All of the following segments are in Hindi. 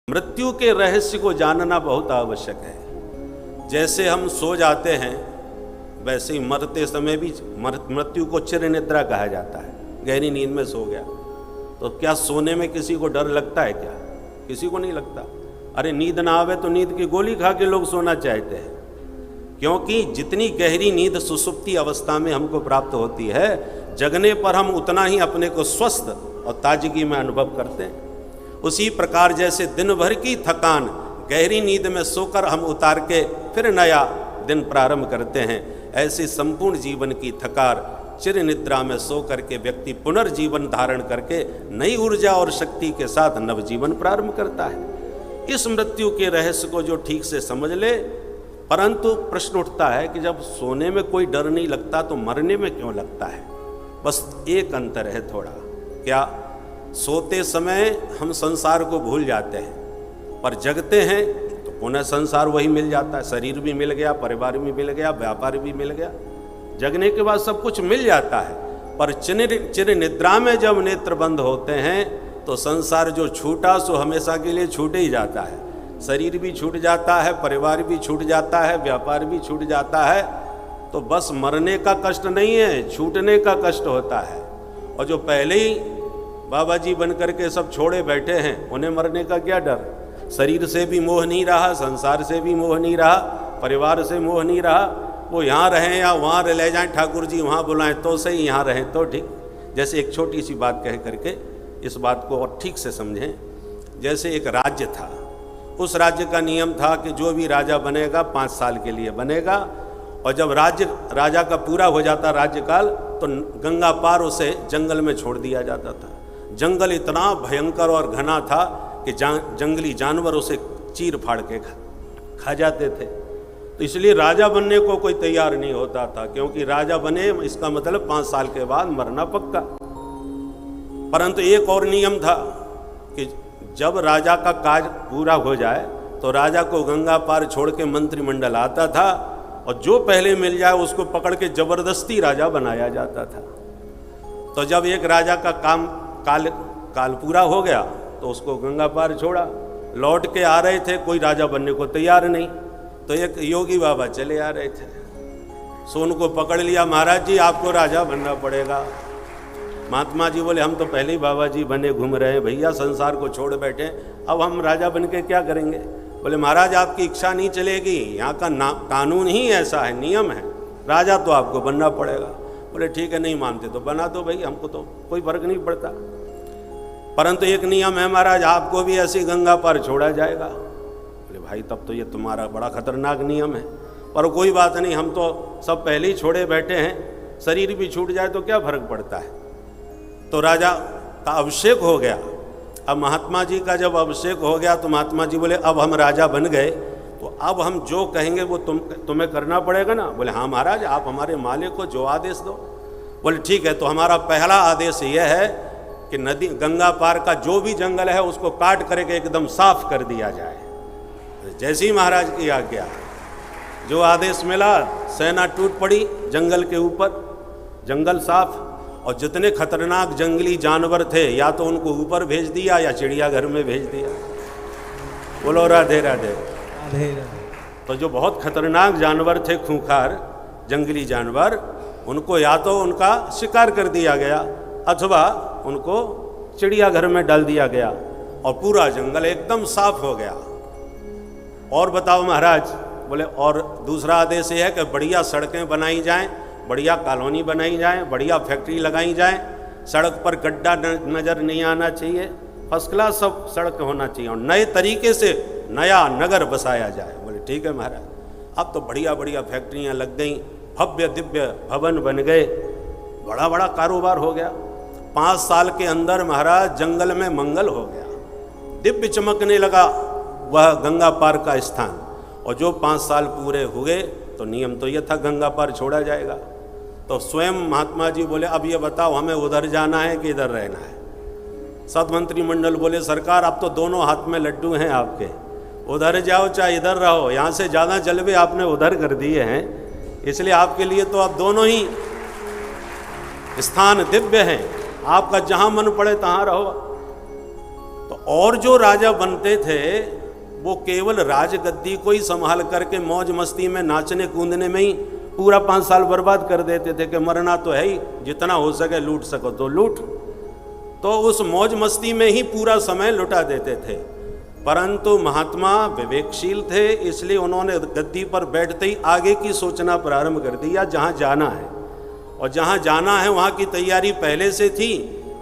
मृत्यु के रहस्य को जानना बहुत आवश्यक है। जैसे हम सो जाते हैं वैसे ही मरते समय भी मृत्यु को चिर निद्रा कहा जाता है। गहरी नींद में सो गया तो क्या सोने में किसी को डर लगता है? क्या किसी को नहीं लगता। अरे नींद ना आवे तो नींद की गोली खा के लोग सोना चाहते हैं, क्योंकि जितनी गहरी नींद सुसुप्ति अवस्था में हमको प्राप्त होती है, जगने पर हम उतना ही अपने को स्वस्थ और ताजगी में अनुभव करते हैं। उसी प्रकार जैसे दिन भर की थकान गहरी नींद में सोकर हम उतार के फिर नया दिन प्रारंभ करते हैं, ऐसे संपूर्ण जीवन की थकार चिर निद्रा में सो करके व्यक्ति पुनर्जीवन धारण करके नई ऊर्जा और शक्ति के साथ नवजीवन प्रारंभ करता है। इस मृत्यु के रहस्य को जो ठीक से समझ ले, परंतु प्रश्न उठता है कि जब सोने में कोई डर नहीं लगता तो मरने में क्यों लगता है? बस एक अंतर है थोड़ा, क्या सोते समय हम संसार को भूल जाते हैं, पर जगते हैं तो पुनः संसार वही मिल जाता है। शरीर भी मिल गया, परिवार भी मिल गया, व्यापार भी मिल गया, जगने के बाद सब कुछ मिल जाता है। पर चिर निद्रा में जब नेत्र बंद होते हैं तो संसार जो छूटा सो हमेशा के लिए छूट ही जाता है। शरीर भी छूट जाता है, परिवार भी छूट जाता है, व्यापार भी छूट जाता है। तो बस मरने का कष्ट नहीं है, छूटने का कष्ट होता है। और जो पहले ही बाबा जी बन करके सब छोड़े बैठे हैं, उन्हें मरने का क्या डर? शरीर से भी मोह नहीं रहा, संसार से भी मोह नहीं रहा, परिवार से मोह नहीं रहा। वो यहाँ रहें या वहाँ ले जाएं, ठाकुर जी वहाँ बुलाएं तो सही, यहाँ रहें तो ठीक। जैसे एक छोटी सी बात कह करके इस बात को और ठीक से समझें। जैसे एक राज्य था, उस राज्य का नियम था कि जो भी राजा बनेगा 5 साल के लिए बनेगा, और जब राजा का पूरा हो जाता राज्यकाल तो गंगा पार उसे जंगल में छोड़ दिया जाता था। जंगल इतना भयंकर और घना था कि जंगली जानवर उसे चीर फाड़ के खा जाते थे। तो इसलिए राजा बनने को कोई तैयार नहीं होता था, क्योंकि राजा बने इसका मतलब 5 साल के बाद मरना पक्का। परंतु एक और नियम था कि जब राजा का काज पूरा हो जाए तो राजा को गंगा पार छोड़ के मंत्रिमंडल आता था, और जो पहले मिल जाए उसको पकड़ के जबरदस्ती राजा बनाया जाता था। तो जब एक राजा का काल पूरा हो गया तो उसको गंगा पार छोड़ा, लौट के आ रहे थे, कोई राजा बनने को तैयार नहीं। तो एक योगी बाबा चले आ रहे थे, सो उनको पकड़ लिया, महाराज जी आपको राजा बनना पड़ेगा। महात्मा जी बोले हम तो पहले ही बाबा जी बने घूम रहे हैं भैया, संसार को छोड़ बैठे, अब हम राजा बन के क्या करेंगे? बोले महाराज आपकी इच्छा नहीं चलेगी, यहाँ का कानून ही ऐसा है, नियम है, राजा तो आपको बनना पड़ेगा। बोले ठीक है, नहीं मानते तो बना दो भाई, हमको तो कोई फर्क नहीं पड़ता, परंतु एक नियम है महाराज, आपको भी ऐसी गंगा पर छोड़ा जाएगा। बोले भाई तब तो ये तुम्हारा बड़ा खतरनाक नियम है, पर कोई बात नहीं, हम तो सब पहले ही छोड़े बैठे हैं, शरीर भी छूट जाए तो क्या फर्क पड़ता है। तो राजा का अभिषेक हो गया। अब महात्मा जी का जब अभिषेक हो गया तो महात्मा जी बोले अब हम राजा बन गए, तो अब हम जो कहेंगे वो तुम्हें करना पड़ेगा ना। बोले हाँ महाराज, आप हमारे मालिक को जो आदेश दो। बोले ठीक है, तो हमारा पहला आदेश यह है कि नदी गंगा पार का जो भी जंगल है उसको काट करके एकदम साफ कर दिया जाए। जैसे ही महाराज की आज्ञा, जो आदेश मिला, सेना टूट पड़ी जंगल के ऊपर, जंगल साफ, और जितने खतरनाक जंगली जानवर थे या तो उनको ऊपर भेज दिया या चिड़ियाघर में भेज दिया। बोलो राधे राधे। तो जो बहुत खतरनाक जानवर थे, खूंखार जंगली जानवर, उनको या तो उनका शिकार कर दिया गया अथवा उनको चिड़ियाघर में डाल दिया गया, और पूरा जंगल एकदम साफ हो गया। और बताओ महाराज? बोले और दूसरा आदेश ये है कि बढ़िया सड़कें बनाई जाएं, बढ़िया कॉलोनी बनाई जाए, बढ़िया फैक्ट्री लगाई जाए, सड़क पर गड्ढा नज़र नहीं आना चाहिए, फर्स्ट क्लास सब सड़क होना चाहिए, और नए तरीके से नया नगर बसाया जाए। बोले ठीक है महाराज। अब तो बढ़िया बढ़िया फैक्ट्रियाँ लग गई, भव्य दिव्य भवन बन गए, बड़ा बड़ा कारोबार हो गया। 5 साल के अंदर महाराज जंगल में मंगल हो गया, दिव्य चमकने लगा वह गंगा पार का स्थान। और जो 5 साल पूरे हुए तो नियम तो यह था गंगा पार छोड़ा जाएगा। तो स्वयं महात्मा जी बोले अब ये बताओ हमें उधर जाना है कि इधर रहना है? सब मंत्रिमंडल बोले सरकार अब तो दोनों हाथ में लड्डू हैं आपके, उधर जाओ चाहे इधर रहो, यहाँ से ज़्यादा जलवे आपने उधर कर दिए हैं, इसलिए आपके लिए तो अब दोनों ही स्थान दिव्य हैं, आपका जहाँ मन पड़े तहाँ रहो। तो और जो राजा बनते थे वो केवल राजगद्दी को ही संभाल करके मौज मस्ती में नाचने कूदने में ही पूरा 5 साल बर्बाद कर देते थे कि मरना तो है ही, जितना हो सके लूट सको तो लूट। तो उस मौज मस्ती में ही पूरा समय लुटा देते थे। परंतु महात्मा विवेकशील थे, इसलिए उन्होंने गद्दी पर बैठते ही आगे की सोचना प्रारंभ कर दिया, जहाँ जाना है। और जहाँ जाना है वहाँ की तैयारी पहले से थी,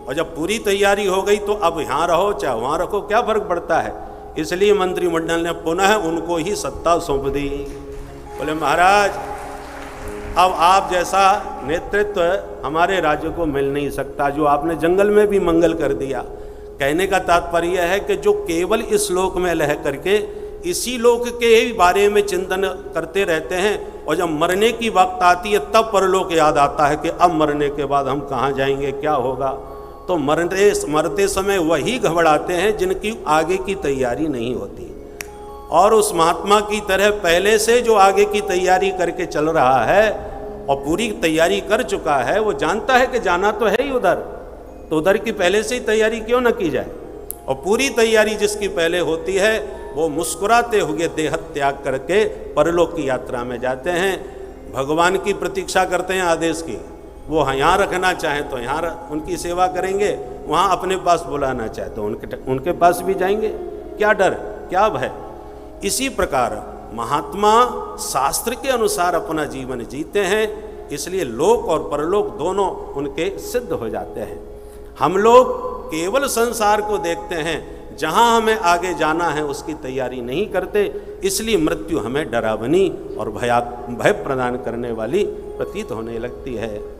और जब पूरी तैयारी हो गई तो अब यहाँ रहो चाहे वहाँ रखो, क्या फर्क पड़ता है। इसलिए मंत्रिमंडल ने पुनः उनको ही सत्ता सौंप दी। बोले महाराज अब आप जैसा नेतृत्व हमारे राज्य को मिल नहीं सकता, जो आपने जंगल में भी मंगल कर दिया। कहने का तात्पर्य है कि जो केवल इस लोक में रह करके इसी लोक के ही बारे में चिंतन करते रहते हैं, और जब मरने की वक्त आती है तब परलोक याद आता है कि अब मरने के बाद हम कहाँ जाएंगे, क्या होगा। तो मरते समय वही घबराते हैं जिनकी आगे की तैयारी नहीं होती। और उस महात्मा की तरह पहले से जो आगे की तैयारी करके चल रहा है और पूरी तैयारी कर चुका है, वो जानता है कि जाना तो है ही उधर, तो उधर की पहले से ही तैयारी क्यों न की जाए। और पूरी तैयारी जिसकी पहले होती है वो मुस्कुराते हुए देह त्याग करके परलोक की यात्रा में जाते हैं। भगवान की प्रतीक्षा करते हैं आदेश की। वो यहाँ रखना चाहें तो यहाँ उनकी सेवा करेंगे, वहाँ अपने पास बुलाना चाहे तो उनके पास भी जाएंगे। क्या डर, क्या भय। इसी प्रकार महात्मा शास्त्र के अनुसार अपना जीवन जीते हैं, इसलिए लोक और परलोक दोनों उनके सिद्ध हो जाते हैं। हम लोग केवल संसार को देखते हैं, जहाँ हमें आगे जाना है उसकी तैयारी नहीं करते, इसलिए मृत्यु हमें डरावनी और भय प्रदान करने वाली प्रतीत होने लगती है।